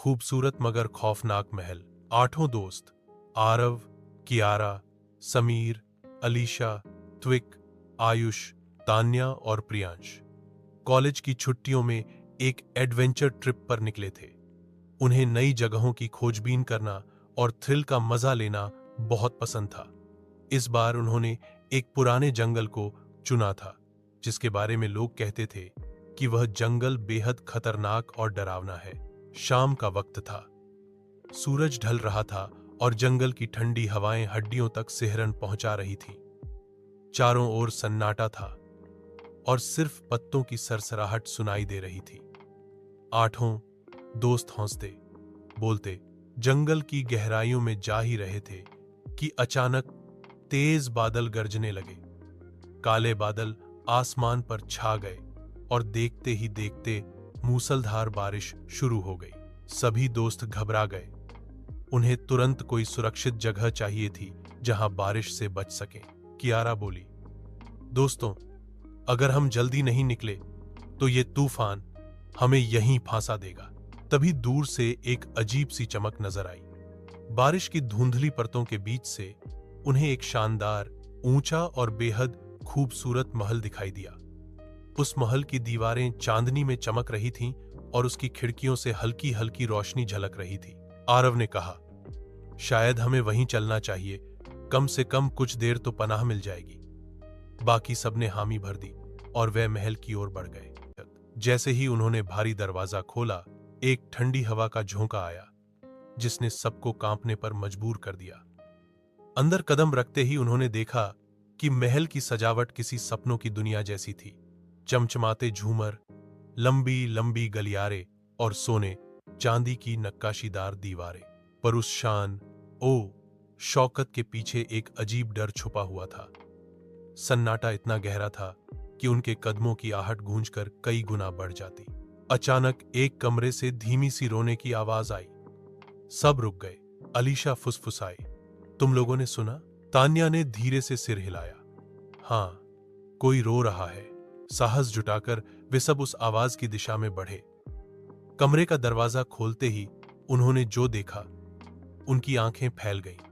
खूबसूरत मगर खौफनाक महल। आठों दोस्त आरव, कियारा, समीर, अलीशा, त्विक, आयुष, तान्या और प्रियांश कॉलेज की छुट्टियों में एक एडवेंचर ट्रिप पर निकले थे। उन्हें नई जगहों की खोजबीन करना और थ्रिल का मजा लेना बहुत पसंद था। इस बार उन्होंने एक पुराने जंगल को चुना था, जिसके बारे में लोग कहते थे कि वह जंगल बेहद खतरनाक और डरावना है। शाम का वक्त था, सूरज ढल रहा था और जंगल की ठंडी हवाएं हड्डियों तक सिहरन पहुंचा रही थीं। चारों ओर सन्नाटा था और सिर्फ पत्तों की सरसराहट सुनाई दे रही थी। आठों दोस्त हंसते बोलते जंगल की गहराइयों में जा ही रहे थे कि अचानक तेज बादल गरजने लगे। काले बादल आसमान पर छा गए और देखते ही देखते मूसलधार बारिश शुरू हो गई। सभी दोस्त घबरा गए। उन्हें तुरंत कोई सुरक्षित जगह चाहिए थी जहां बारिश से बच सकें। कियारा बोली, दोस्तों, अगर हम जल्दी नहीं निकले तो ये तूफान हमें यहीं फांसा देगा। तभी दूर से एक अजीब सी चमक नजर आई। बारिश की धुंधली परतों के बीच से उन्हें एक शानदार, ऊंचा और बेहद खूबसूरत महल दिखाई दिया। उस महल की दीवारें चांदनी में चमक रही थीं और उसकी खिड़कियों से हल्की हल्की रोशनी झलक रही थी। आरव ने कहा, शायद हमें वहीं चलना चाहिए, कम से कम कुछ देर तो पनाह मिल जाएगी। बाकी सबने हामी भर दी और वे महल की ओर बढ़ गए। जैसे ही उन्होंने भारी दरवाजा खोला, एक ठंडी हवा का झोंका आया, जिसने सबको कांपने पर मजबूर कर दिया। अंदर कदम रखते ही उन्होंने देखा कि महल की सजावट किसी सपनों की दुनिया जैसी थी। चमचमाते झूमर, लंबी लंबी गलियारे और सोने चांदी की नक्काशीदार दीवारें। पर उस शान शौकत के पीछे एक अजीब डर छुपा हुआ था। सन्नाटा इतना गहरा था कि उनके कदमों की आहट गूंजकर कई गुना बढ़ जाती। अचानक एक कमरे से धीमी सी रोने की आवाज आई। सब रुक गए। अलीशा फुसफुसाई, तुम लोगों ने सुना? तान्या ने धीरे से सिर हिलाया। हाँ, कोई रो रहा है। साहस जुटाकर वे सब उस आवाज की दिशा में बढ़े। कमरे का दरवाजा खोलते ही उन्होंने जो देखा, उनकी आंखें फैल गईं।